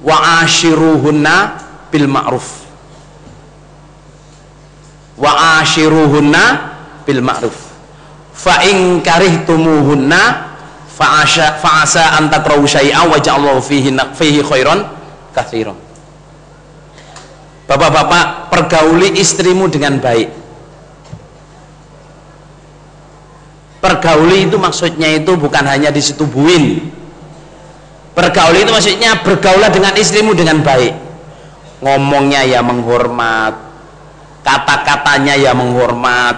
wa ashiruhunna bil ma'ruf, wa ashiruhunna bil ma'ruf, fa in karihtumuhunna fa asa an takrahu syai'an wa ja'allahu fihi khairan katsiran. Bapak-bapak, pergauli istrimu dengan baik. Pergauli itu maksudnya itu bukan hanya disetubuhin. Pergauli itu maksudnya bergaulah dengan istrimu dengan baik. Ngomongnya ya menghormat, kata-katanya ya menghormat,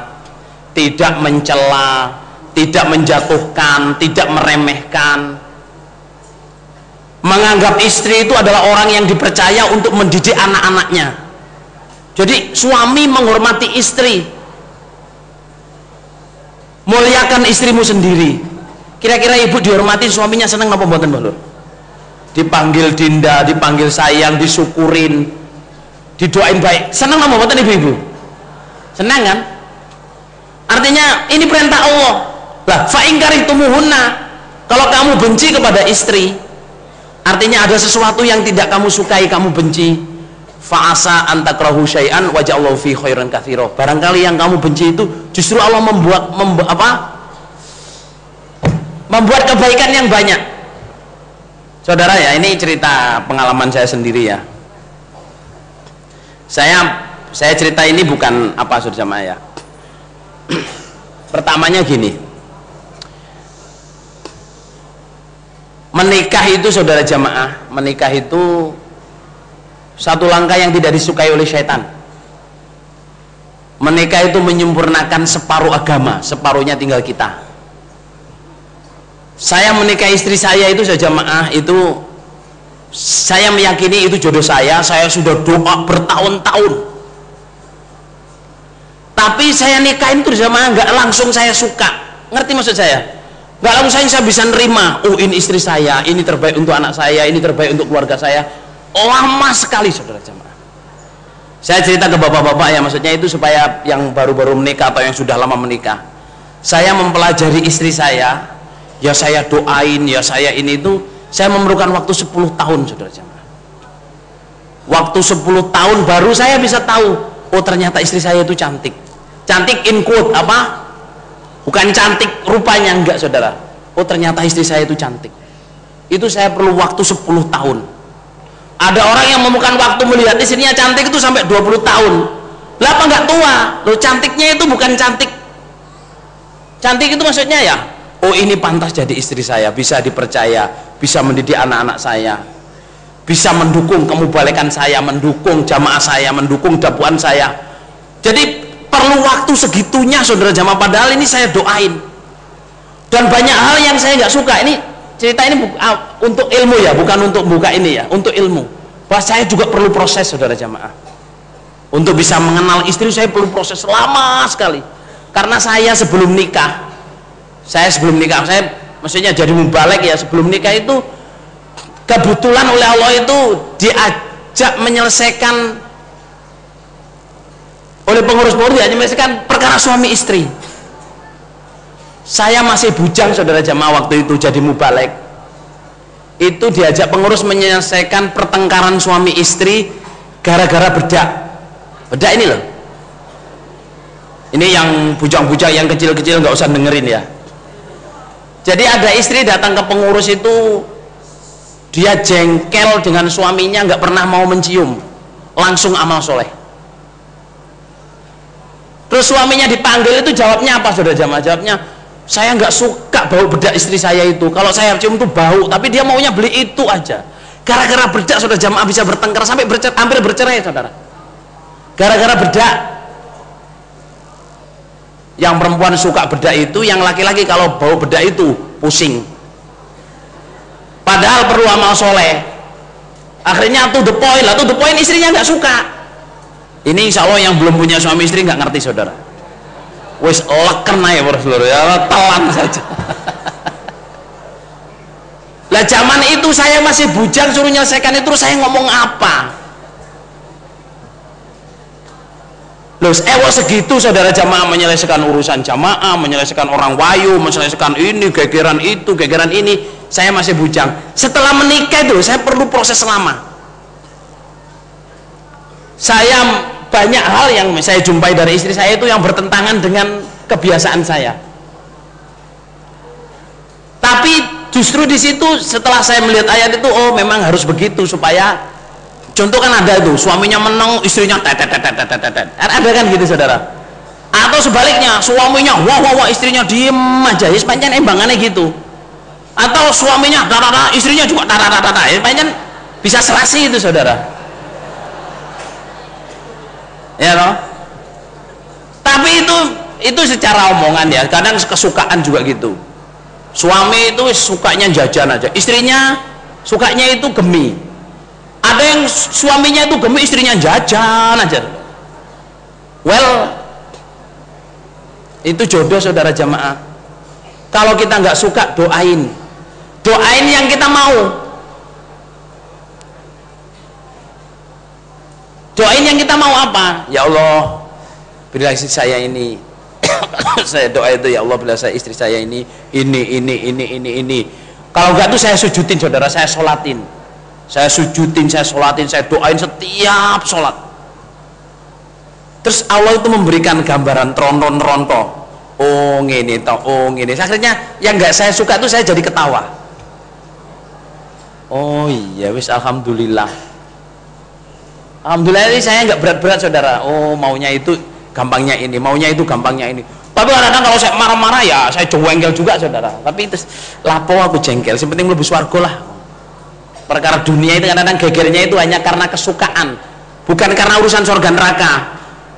tidak mencela, tidak menjatuhkan, tidak meremehkan. Menganggap istri itu adalah orang yang dipercaya untuk mendidik anak-anaknya. Jadi suami menghormati istri, muliakan istrimu sendiri. Kira-kira ibu dihormati suaminya senang napa mboten, Mbak Lur? Dipanggil Dinda, dipanggil sayang, disyukurin, didoain baik, senang napa mboten ibu-ibu? Senang kan? Artinya ini perintah Allah. Lah fa in karihtumuhunna, kalau kamu benci kepada istri, artinya ada sesuatu yang tidak kamu sukai, kamu benci. Fa'asa an takrahu syai'an wa ja'allahu fi khairan katsira. Barangkali yang kamu benci itu justru Allah membuat kebaikan yang banyak. Saudara ya, ini cerita pengalaman saya sendiri ya. Saya cerita ini bukan apa saudara jamaah ya. Pertamanya gini. Menikah itu saudara jamaah, menikah itu satu langkah yang tidak disukai oleh syaitan. Menikah itu menyempurnakan separuh agama, separuhnya tinggal kita. Saya menikah istri saya itu saja jamaah, itu saya meyakini itu jodoh saya sudah doa bertahun-tahun. Tapi saya nikahin itu jamaah nggak langsung saya suka, ngerti maksud saya? Nggak langsung saya bisa nerima, oh ini istri saya, ini terbaik untuk anak saya, ini terbaik untuk keluarga saya. Lama sekali saudara jamaah. Saya cerita ke bapak-bapak ya, maksudnya itu supaya yang baru-baru menikah atau yang sudah lama menikah, saya mempelajari istri saya, ya saya doain, ya saya ini itu, saya memerlukan waktu 10 tahun saudara jamaah. Waktu 10 tahun baru saya bisa tahu, oh ternyata istri saya itu cantik. Cantik in quote apa? Bukan cantik rupanya, enggak saudara. Oh ternyata istri saya itu cantik. Itu saya perlu waktu 10 tahun. Ada orang yang memerlukan waktu melihat istrinya cantik itu sampai 20 tahun. Lah apa enggak tua? Loh cantiknya itu bukan cantik. Cantik itu maksudnya ya, oh ini pantas jadi istri saya, bisa dipercaya, bisa mendidik anak-anak saya, bisa mendukung kemubalekan saya, mendukung jamaah saya, mendukung dakwaan saya. Jadi perlu waktu segitunya saudara jamaah, padahal ini saya doain. Dan banyak hal yang saya nggak suka. Ini cerita ini untuk ilmu ya, bukan untuk buka ini ya, untuk ilmu. Bahwa saya juga perlu proses saudara jamaah. Untuk bisa mengenal istri saya perlu proses lama sekali. Karena saya sebelum nikah, saya maksudnya jadi mubalek ya, sebelum nikah itu kebetulan oleh Allah itu diajak menyelesaikan oleh pengurus-pengurus, diajak menyelesaikan perkara suami istri. Saya masih bujang saudara jamaah waktu itu jadi mubalek. Itu diajak pengurus menyelesaikan pertengkaran suami istri gara-gara bedak. Bedak ini loh. Ini yang bujang-bujang, yang kecil-kecil nggak usah dengerin ya. Jadi ada istri datang ke pengurus itu, dia jengkel dengan suaminya, nggak pernah mau mencium, langsung amal soleh. Terus suaminya dipanggil itu jawabnya apa saudara jamaah? Jawabnya, saya nggak suka bau bedak istri saya itu, kalau saya cium itu bau, tapi dia maunya beli itu aja. Gara-gara bedak saudara jamaah bisa bertengkar sampai hampir bercerai saudara. Gara-gara bedak. Yang perempuan suka bedak itu, yang laki-laki kalau bau bedak itu pusing. Padahal perlu amal soleh. Akhirnya to the point lah, to the point istrinya nggak suka. Ini insya Allah yang belum punya suami istri nggak ngerti saudara. Wis leken aja bro, ya telan saja. Lah zaman itu saya masih bujang, suruh nyelesaikan itu, saya ngomong apa? Loh, segitu saudara jamaah menyelesaikan urusan jamaah, menyelesaikan orang wayu, menyelesaikan ini, gegeran itu, gegeran ini, saya masih bujang. Setelah menikah itu saya perlu proses lama. Saya banyak hal yang saya jumpai dari istri saya itu yang bertentangan dengan kebiasaan saya. Tapi justru di situ setelah saya melihat ayat itu, oh memang harus begitu supaya, contoh kan ada itu suaminya menang, istrinya ada kan gitu saudara. Atau sebaliknya suaminya wah istrinya diem aja, ya sepanjang embangannya gitu. Atau suaminya istrinya juga ya sepanjang bisa serasi itu saudara. Ya loh. Tapi itu secara omongan ya, kadang kesukaan juga gitu. Suami itu sukanya jajan aja, istrinya sukanya itu gemi. Ada yang suaminya itu gemi, istrinya jajan aja. Well, itu jodoh saudara jamaah. Kalau kita nggak suka, doain yang kita mau. Doain yang kita mau apa? Ya Allah, berilah istri saya ini. Saya doa itu, ya Allah berilah saya istri saya ini. Kalau enggak tuh saya sujudin saudara, saya sholatin. Saya sujudin, saya sholatin, saya doain setiap sholat. Terus Allah itu memberikan gambaran ronto. Oh ngene toh, oh ngene. Akhirnya yang enggak saya suka tuh saya jadi ketawa. Oh iya wis, alhamdulillah. Alhamdulillah ini saya nggak berat-berat saudara. Oh maunya itu gampangnya ini, maunya itu gampangnya ini. Tapi kadang-kadang kalau saya marah-marah ya saya jengkel juga saudara. Tapi itu lapo aku jengkel, yang penting lebih swargo lah. Perkara dunia itu kadang-kadang gegernya itu hanya karena kesukaan, bukan karena urusan surga neraka.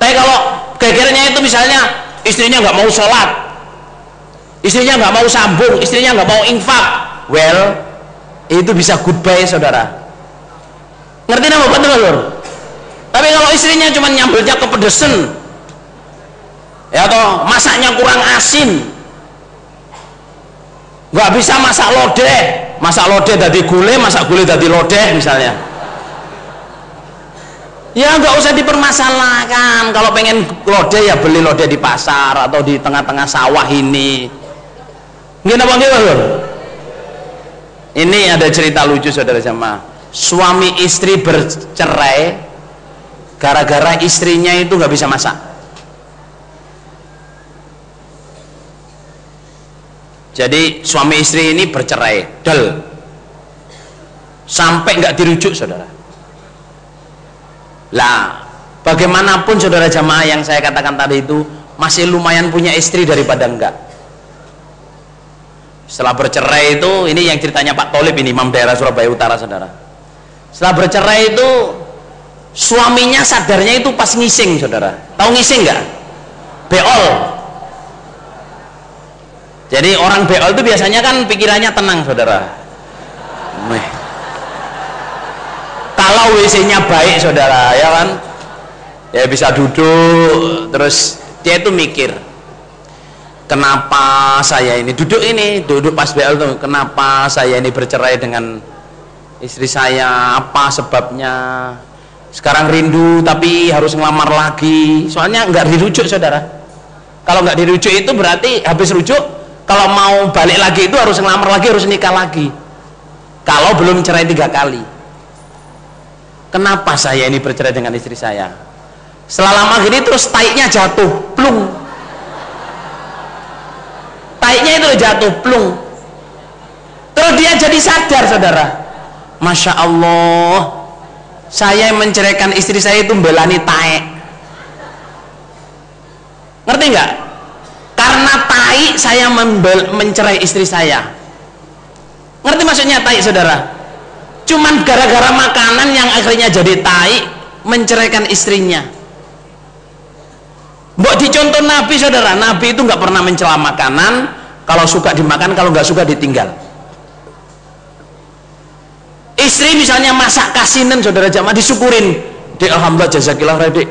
Tapi kalau gegernya itu misalnya istrinya nggak mau sholat, istrinya nggak mau sambung, istrinya nggak mau infak, well itu bisa goodbye saudara. Ngerti nama betul lur? Tapi kalau istrinya cuma nyambelnya kepedesan, ya toh masaknya kurang asin, nggak bisa masak lodeh dari gulai, masak gulai dari lodeh misalnya, ya nggak usah dipermasalahkan. Kalau pengen lodeh ya beli lodeh di pasar atau di tengah-tengah sawah ini. Gini apa gitu lur? Ini ada cerita lucu saudara jamaah. Suami istri bercerai gara-gara istrinya itu nggak bisa masak. Jadi suami istri ini bercerai, sampai nggak dirujuk saudara. Lah, bagaimanapun saudara jamaah yang saya katakan tadi itu masih lumayan punya istri daripada enggak. Setelah bercerai itu, ini yang ceritanya Pak Tolib ini, Imam daerah Surabaya Utara saudara. Setelah bercerai itu suaminya sadarnya itu pas ngising saudara. Tahu ngising nggak? Beol. Jadi orang beol itu biasanya kan pikirannya tenang saudara. Kalau WC-nya baik saudara, ya kan, ya bisa duduk. Terus dia itu mikir, kenapa saya ini duduk pas beol tuh, kenapa saya ini bercerai dengan istri saya, apa sebabnya? Sekarang rindu tapi harus ngelamar lagi, soalnya nggak dirujuk saudara. Kalau nggak dirujuk itu berarti habis rujuk, kalau mau balik lagi itu harus ngelamar lagi, harus nikah lagi kalau belum cerai 3 kali. Kenapa saya ini bercerai dengan istri saya? Setelah lama gini terus taiknya jatuh plung, taiknya itu jatuh plung, terus dia jadi sadar saudara, Masya Allah, saya yang menceraikan istri saya itu belani taek. Ngerti nggak? Karena taik saya mencerai istri saya. Ngerti maksudnya taik saudara? Cuman gara-gara makanan yang akhirnya jadi taik, menceraikan istrinya. Mbok dicontoh Nabi saudara, Nabi itu nggak pernah mencela makanan. Kalau suka dimakan, kalau nggak suka ditinggal. Istri misalnya masak kasinan saudara jamaah, disyukurin, dek alhamdulillah jazakillah dek,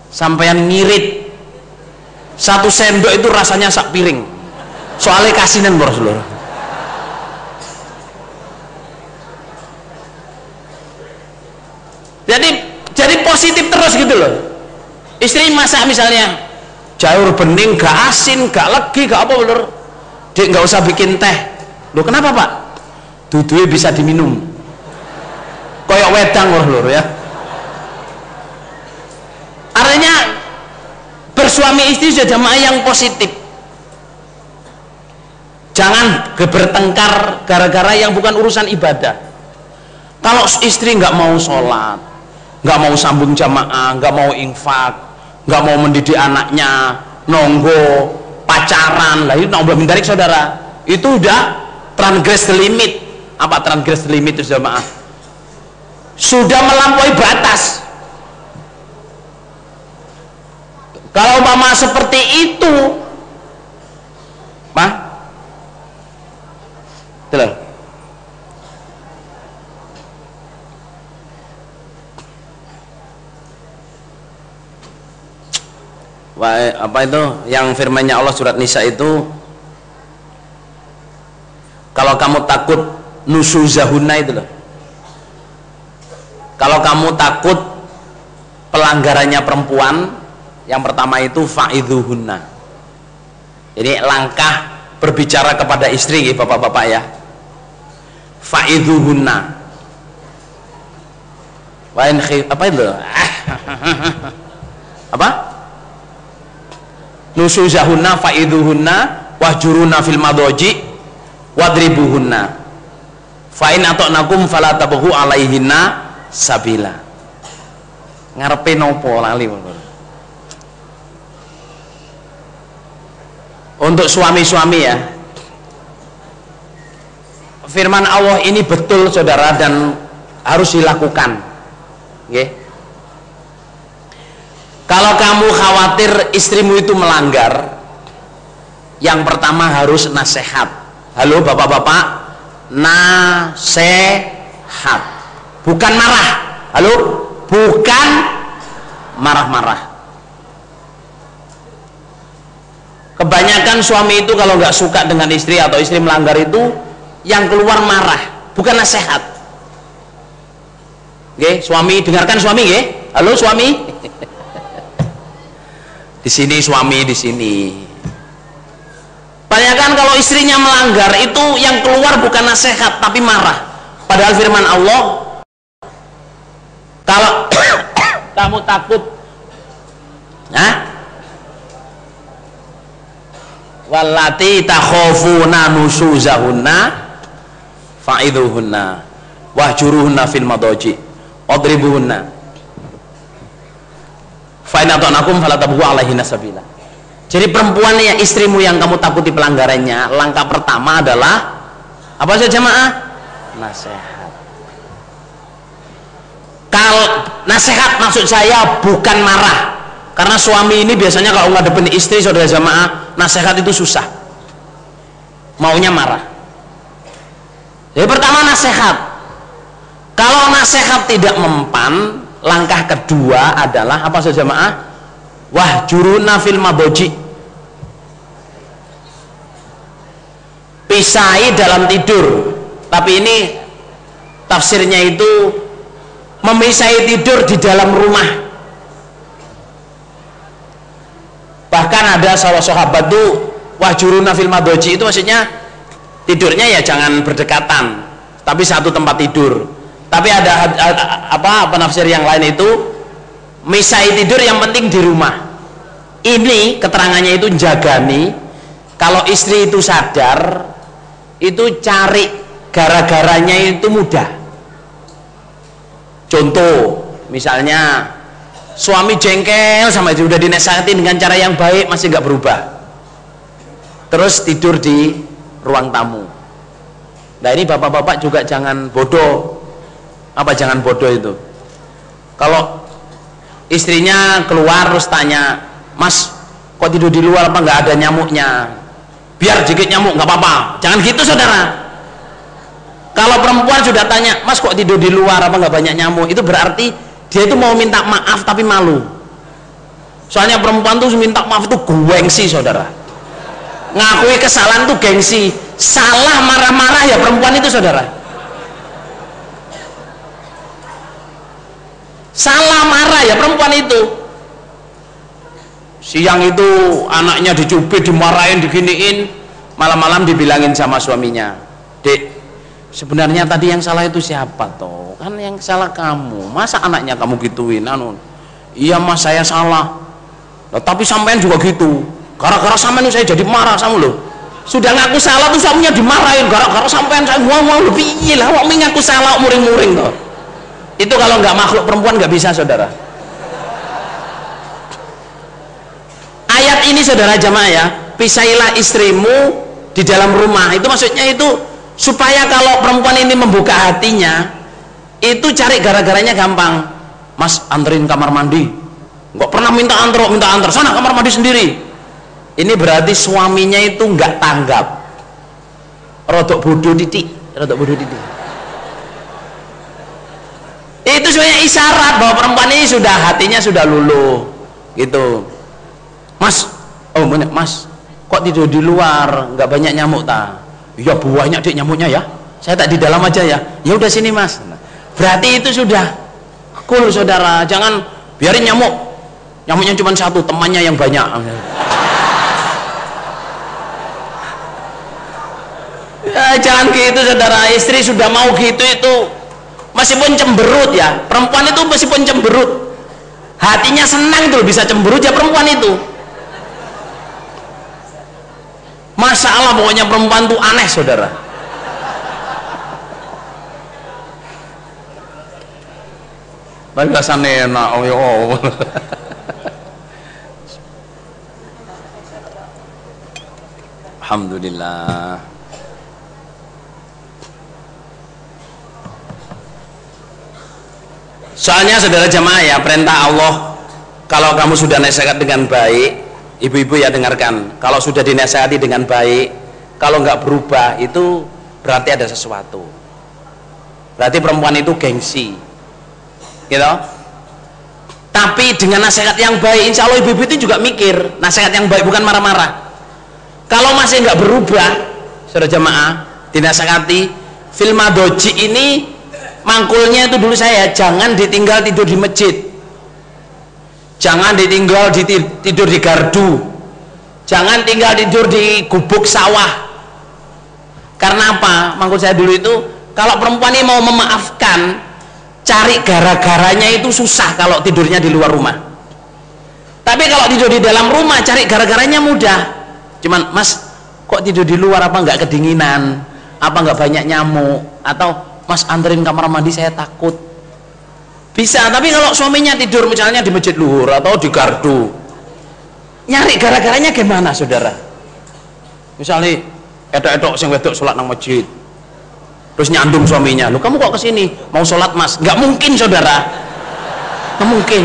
sampean ngirit 1 sendok itu rasanya sak piring, soalnya kasinan bro seluruh. Jadi positif terus gitu loh. Istri masak misalnya jahur bening, gak asin, gak legi, gak apa lur, dek nggak usah bikin teh. Loh kenapa pak? Dudunya bisa diminum, koyok wedang lur ya. suami istri sudah jamaah yang positif. Jangan bertengkar gara-gara yang bukan urusan ibadah. Kalau istri nggak mau sholat, nggak mau sambung jamaah, nggak mau infak, nggak mau mendidik anaknya, nonggo, pacaran, lah itu nggak mindarik saudara. Itu udah transgress the limit. Apa transgress the limit itu jamaah? Sudah melampaui batas. Kalau mama seperti itu, mah, betul. Apa itu yang firman-Nya Allah surat Nisa itu, kalau kamu takut nusuzahunna itu loh, kalau kamu takut pelanggarannya perempuan, yang pertama itu fa'idhuhunna. Jadi langkah berbicara kepada istri, bapak-bapak ya, fa'idhuhunna. Apa itu? Apa? Nusuzahunna fa'idhuhunna wahjuruna fil madoji wadribuhunna fa'in atoknakum falatabhu alaihinna sabila. Ngarepe nopo lali. Untuk suami-suami ya, firman Allah ini betul saudara dan harus dilakukan. Okay? Kalau kamu khawatir istrimu itu melanggar, yang pertama harus nasihat. Halo bapak-bapak, nasihat, bukan marah. Halo, bukan marah-marah. Kebanyakan suami itu kalau nggak suka dengan istri atau istri melanggar itu, yang keluar marah, bukan nasihat. Oke, suami dengarkan suami, ya. Halo suami. Di sini suami di sini. Kebanyakan kalau istrinya melanggar itu yang keluar bukan nasihat tapi marah. Padahal firman Allah, kalau kamu takut, wallati takhafuna nusuzahunna fa'idhuhunna wahjuruhunna fil madaji wadribuhunna fa'in ata'nakum falatabghu alaihinna sabila. Jadi perempuan yang istrimu yang kamu takuti pelanggarannya, langkah pertama adalah apa saja jemaah? Nasihat. Kalau nasihat maksud saya bukan marah. Karena suami ini biasanya kalau ngadepin istri saudara jamaah, nasihat itu susah, maunya marah. Jadi pertama nasihat. Kalau nasihat tidak mempan, langkah kedua adalah apa saja jamaah? Wahjuruna fil maboji, pisai dalam tidur. Tapi ini tafsirnya itu memisai tidur di dalam rumah. Bahkan ada sahabat tuh wahjuruna fil madoji itu maksudnya tidurnya ya jangan berdekatan, tapi satu tempat tidur. Tapi ada apa penafsir yang lain itu misai tidur yang penting di rumah. Ini keterangannya itu jagani. Kalau istri itu sadar, itu cari gara-garanya itu mudah. Contoh, misalnya suami jengkel sama itu, udah dinasihati dengan cara yang baik masih nggak berubah, terus tidur di ruang tamu. Nah ini bapak-bapak juga jangan bodoh. Apa jangan bodoh itu? Kalau istrinya keluar terus tanya, mas kok tidur di luar, apa nggak ada nyamuknya? Biar dikit nyamuk nggak apa-apa. Jangan gitu saudara. Kalau perempuan sudah tanya, mas kok tidur di luar, apa nggak banyak nyamuk, itu berarti dia itu mau minta maaf tapi malu. Soalnya perempuan tuh minta maaf itu gengsi saudara. Ngakui kesalahan tuh gengsi. Salah marah-marah ya perempuan itu saudara. Salah marah ya perempuan itu. Siang itu anaknya dicubit, dimarahin, diginiin, malam-malam dibilangin sama suaminya, dek, sebenarnya tadi yang salah itu siapa toh? Kan yang salah kamu, masa anaknya kamu gituin? Iya mas saya salah. Nah, tapi sampean juga gitu, gara-gara sampean saya jadi marah sama lo. Sudah ngaku salah tuh suaminya dimarahin, gara-gara sampean saya ngomong lebih iya lah, kok ngaku salah muring-muring tuh. Itu kalau nggak makhluk perempuan nggak bisa, saudara. Ayat ini saudara jamaah ya, pisailah istrimu di dalam rumah, itu maksudnya itu supaya kalau perempuan ini membuka hatinya, itu cari gara-garanya gampang. Mas, anterin kamar mandi, nggak pernah minta antar, sana kamar mandi sendiri. Ini berarti suaminya itu nggak tanggap, rodok bodoh titik. Itu sebenarnya isyarat bahwa perempuan ini sudah hatinya sudah luluh gitu. Mas, oh mas, kok tidur di luar, nggak banyak nyamuk ta? Iya banyak dek nyamuknya ya, saya tak di dalam aja ya. Ya udah sini mas. Berarti itu sudah cool saudara, jangan biarin nyamuknya cuma satu, temannya yang banyak. Ya, jangan gitu saudara. Istri sudah mau gitu itu meskipun cemberut ya, perempuan itu meskipun cemberut hatinya senang tuh bisa cemberut ya perempuan itu. Masalah pokoknya perempuan tuh aneh saudara. Tapi rasanya enak, oh ya oh. Alhamdulillah. Soalnya saudara jamaah ya, perintah Allah kalau kamu sudah nasihat dengan baik, ibu-ibu ya dengarkan, kalau sudah dinasihati dengan baik, kalau nggak berubah itu berarti ada sesuatu, berarti perempuan itu gengsi gitu. Tapi dengan nasihat yang baik, insya Allah ibu-ibu itu juga mikir nasihat yang baik, bukan marah-marah. Kalau masih nggak berubah saudara jamaah, dinasihati fil madoji ini mangkulnya itu dulu saya, jangan ditinggal tidur di masjid, jangan ditinggal tidur di gardu, jangan tinggal tidur di gubuk sawah. Karena apa? Mangkul saya dulu itu, kalau perempuan ini mau memaafkan, cari gara-garanya itu susah kalau tidurnya di luar rumah. Tapi kalau tidur di dalam rumah, cari gara-garanya mudah. Cuman, mas, kok tidur di luar, apa nggak kedinginan, apa nggak banyak nyamuk, atau mas anterin kamar mandi saya takut, bisa. Tapi kalau suaminya tidur misalnya di masjid luhur atau di gardu, nyari gara-garanya gimana saudara? Misalnya edok-edok sing wedok sholat nang masjid, terus nyandung suaminya, lu kamu kok kesini mau sholat mas? Nggak mungkin saudara, nggak mungkin.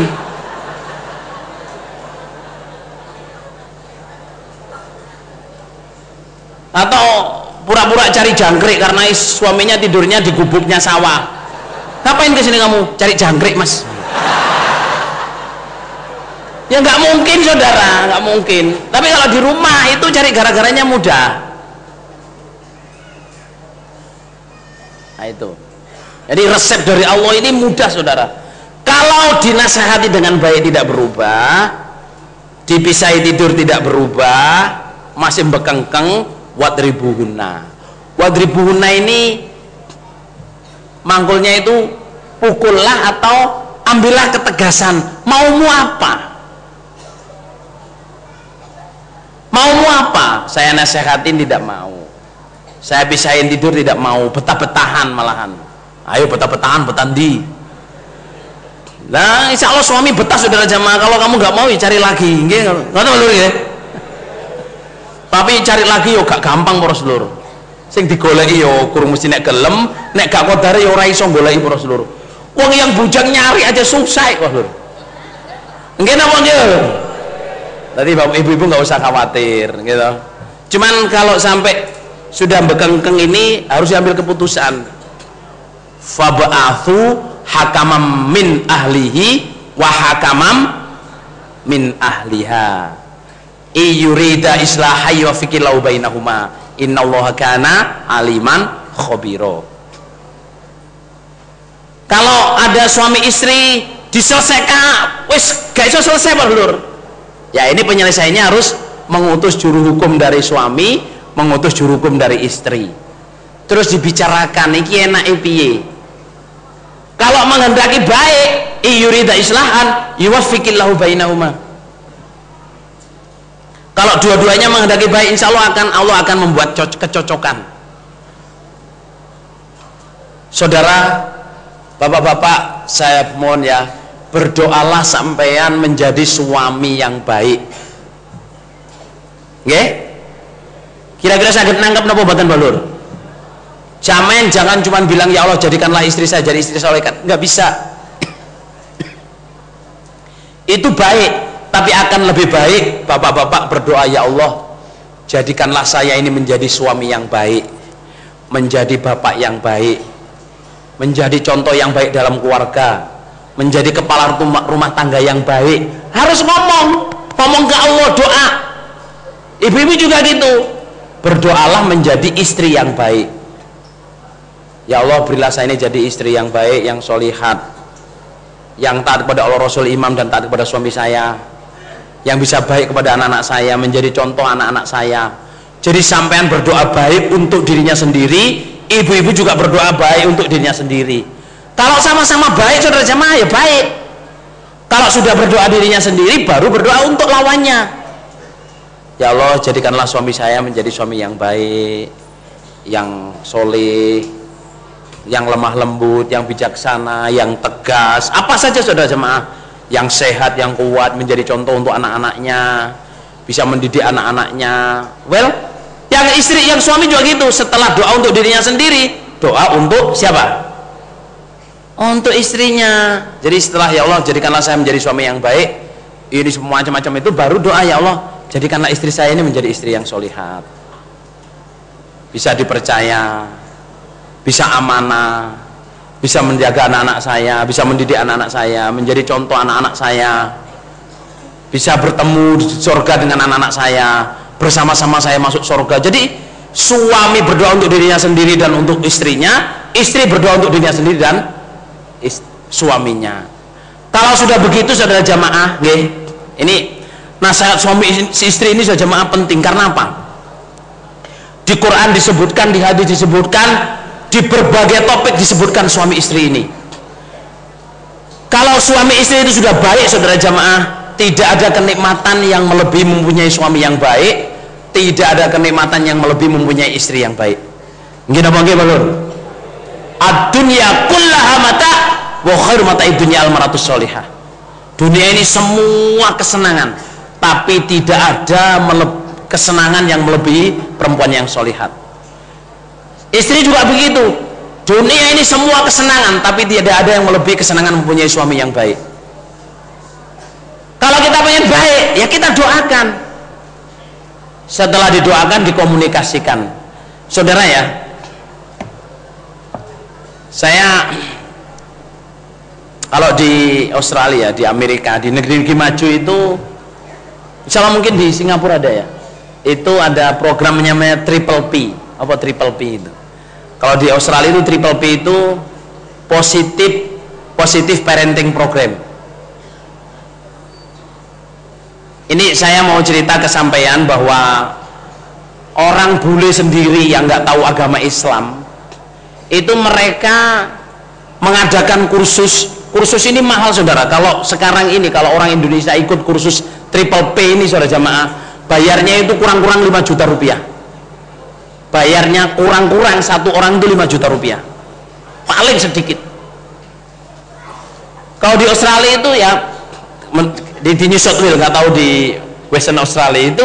Atau pura-pura cari jangkrik karena suaminya tidurnya di gubuknya sawah. Ngapain kesini kamu? Cari jangkrik mas. Ya nggak mungkin saudara, nggak mungkin. Tapi kalau di rumah itu cari gara-garanya mudah. Nah itu. Jadi resep dari Allah ini mudah saudara. Kalau dinasehati dengan baik tidak berubah, dipisahi tidur tidak berubah, masih bekengkeng, wadribuhunna. Wadribuhunna ini mangkulnya itu pukullah atau ambillah ketegasan. Maumu apa? Maumu apa? Saya nasihatin tidak mau, saya pisahin tidur tidak mau, betah-betahan malahan. Ayo betah-betahan, betandi. Nah insya Allah suami betah saudara jamaah. Kalau kamu nggak mau ya cari lagi, nggak tahu ya. Tapi cari lagi yo gak gampang para sedulur. Sing digoleki yo kurang mesti nek gelem, nek gak kodare yo ora iso goleki para sedulur. Wong yang bujang nyari aja susah kok, Lur. Nggih napa nggih? Tadi Bapak Ibu-ibu nggak usah khawatir gitu. Cuman kalau sampai sudah bekengkeng ini harus diambil keputusan. Fab'athu hakamam min ahlihi wa hakamam min ahliha. Iyurida islahi wa fikilau bainahuma innallaha kana aliman khabira. Kalau ada suami istri diselesaikan wis gak iso selesai Pak Lur. Ya ini penyelesaiannya harus mengutus juru hukum dari suami, mengutus juru hukum dari istri. Terus dibicarakan iki enake piye. Kalau menghendaki baik, iyurida islahan yuwaffiqillahu bainahuma. Kalau dua-duanya menghendaki baik, insya Allah akan membuat kecocokan. Saudara, bapak-bapak, saya mohon ya, berdoalah sampean menjadi suami yang baik. Nggih? Kira-kira sakit nangkep napa mboten balur? Jamin jangan cuma bilang ya Allah jadikanlah istri saya jadi istri solehat, nggak bisa. Itu baik, tapi akan lebih baik bapak-bapak berdoa, ya Allah jadikanlah saya ini menjadi suami yang baik, menjadi bapak yang baik, menjadi contoh yang baik dalam keluarga, menjadi kepala rumah tangga yang baik. Harus ngomong ke Allah, doa. Ibu-ibu juga gitu, berdoalah menjadi istri yang baik. Ya Allah berilah saya ini jadi istri yang baik, yang solihat, yang taat kepada Allah Rasul Imam dan taat kepada suami saya, yang bisa baik kepada anak-anak saya, menjadi contoh anak-anak saya. Jadi sampean berdoa baik untuk dirinya sendiri, ibu-ibu juga berdoa baik untuk dirinya sendiri. Kalau sama-sama baik saudara jamaah ya baik. Kalau sudah berdoa dirinya sendiri baru berdoa untuk lawannya. Ya Allah jadikanlah suami saya menjadi suami yang baik, yang soleh, yang lemah lembut, yang bijaksana, yang tegas, apa saja saudara jemaah, yang sehat, yang kuat, menjadi contoh untuk anak-anaknya, bisa mendidik anak-anaknya. Well, yang istri, yang suami juga gitu, setelah doa untuk dirinya sendiri, doa untuk siapa? Untuk istrinya. Jadi setelah ya Allah jadikanlah saya menjadi suami yang baik, ini semua macam-macam itu, baru doa ya Allah jadikanlah istri saya ini menjadi istri yang solihat, bisa dipercaya, bisa amanah, bisa menjaga anak-anak saya, bisa mendidik anak-anak saya, menjadi contoh anak-anak saya, bisa bertemu di surga dengan anak-anak saya, bersama-sama saya masuk surga. Jadi suami berdoa untuk dirinya sendiri dan untuk istrinya, istri berdoa untuk dirinya sendiri dan suaminya. Kalau sudah begitu saudara jamaah, ini nasihat suami istri ini saudara jamaah penting. Karena apa? Di Quran disebutkan, di hadis disebutkan, di berbagai topik disebutkan suami istri ini. Kalau suami istri itu sudah baik saudara jamaah, tidak ada kenikmatan yang melebihi mempunyai suami yang baik, tidak ada kenikmatan yang melebihi mempunyai istri yang baik. Nggih napa nggih balur? Ad-dunya kullaha mata wa khairu mata'id dunya al-mar'atus sholihah. Dunia ini semua kesenangan, tapi tidak ada kesenangan yang melebihi perempuan yang solihat. Istri juga begitu. Dunia ini semua kesenangan, tapi tidak ada yang melebihi kesenangan mempunyai suami yang baik. Kalau kita pengen baik, ya kita doakan. Setelah didoakan, dikomunikasikan. Saudara ya, saya kalau di Australia, di Amerika, di negeri-negeri maju itu, insya Allah mungkin di Singapura ada ya, itu ada program namanya Triple P. Apa Triple P itu? Kalau di Australia itu Triple P itu positive parenting program. Ini saya mau cerita ke sampean bahwa orang bule sendiri yang nggak tahu agama Islam itu mereka mengadakan kursus ini mahal saudara. Kalau sekarang ini kalau orang Indonesia ikut kursus Triple P ini saudara jamaah, bayarnya itu kurang-kurang 5 juta rupiah. Bayarnya kurang-kurang satu orang itu 5 juta rupiah, paling sedikit. Kalau di Australia itu ya di New South Wales, nggak tahu di Western Australia itu,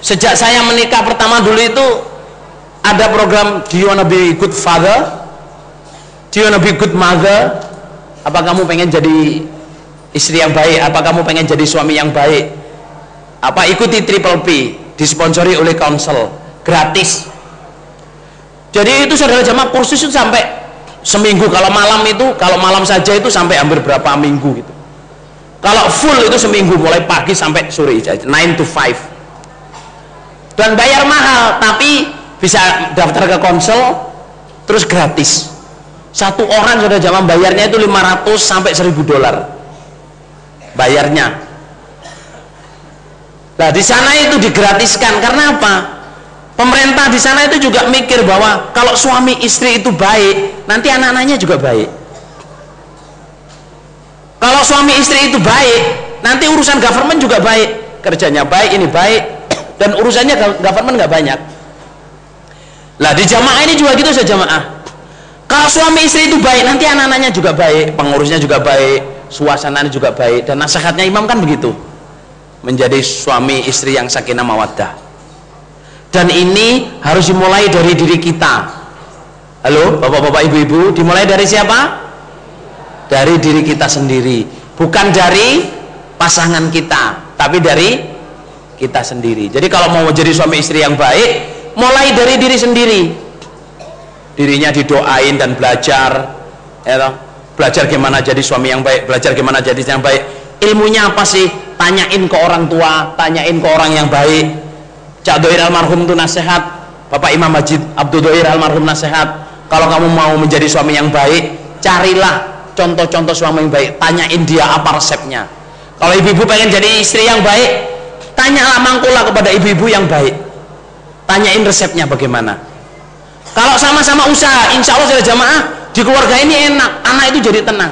sejak saya menikah pertama dulu itu ada program Do you wanna be good father? Do you wanna be good mother? Apa kamu pengen jadi istri yang baik? Apa kamu pengen jadi suami yang baik? Apa ikuti Triple P, disponsori oleh Council, gratis. Jadi itu saudara jamaah kursus itu sampai seminggu. Kalau malam saja itu sampai hampir berapa minggu gitu. Kalau full itu seminggu, mulai pagi sampai sore, 9 to 5. Dan bayar mahal, tapi bisa daftar ke Council terus gratis. Satu orang saudara jamaah bayarnya itu 500 sampai 1000 dolar. Bayarnya. Nah, di sana itu digratiskan karena apa? Pemerintah di sana itu juga mikir bahwa kalau suami istri itu baik, nanti anak-anaknya juga baik. Kalau suami istri itu baik, nanti urusan government juga baik, kerjanya baik, ini baik. dan urusannya government nggak banyak. Lah di jamaah ini juga gitu saja jamaah. Kalau suami istri itu baik, nanti anak-anaknya juga baik, pengurusnya juga baik, suasananya juga baik, dan nasihatnya imam kan begitu, menjadi suami istri yang sakinah mawaddah. Dan ini harus dimulai dari diri kita. Halo bapak-bapak ibu-ibu, dimulai dari siapa? Dari diri kita sendiri, bukan dari pasangan kita, tapi dari kita sendiri. Jadi kalau mau jadi suami istri yang baik, mulai dari diri sendiri. Dirinya didoain dan belajar, ya, belajar gimana jadi suami yang baik, belajar gimana jadi istri yang baik. Ilmunya apa sih? Tanyain ke orang tua, tanyain ke orang yang baik. Cak Doir almarhum itu nasihat, Bapak Imam Majid Abdul Doir almarhum nasihat, kalau kamu mau menjadi suami yang baik, carilah contoh-contoh suami yang baik, tanyain dia apa resepnya. Kalau ibu-ibu pengen jadi istri yang baik, tanyalah mangkulah kepada ibu-ibu yang baik, tanyain resepnya bagaimana. Kalau sama-sama usaha, insya Allah sudah jamaah, di keluarga ini enak, anak itu jadi tenang.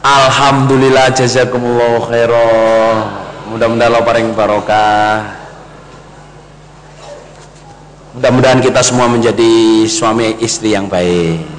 Alhamdulillah, jazakumullah khairan. Mudah-mudahan Allah paring barokah. Mudah-mudahan kita semua menjadi suami istri yang baik.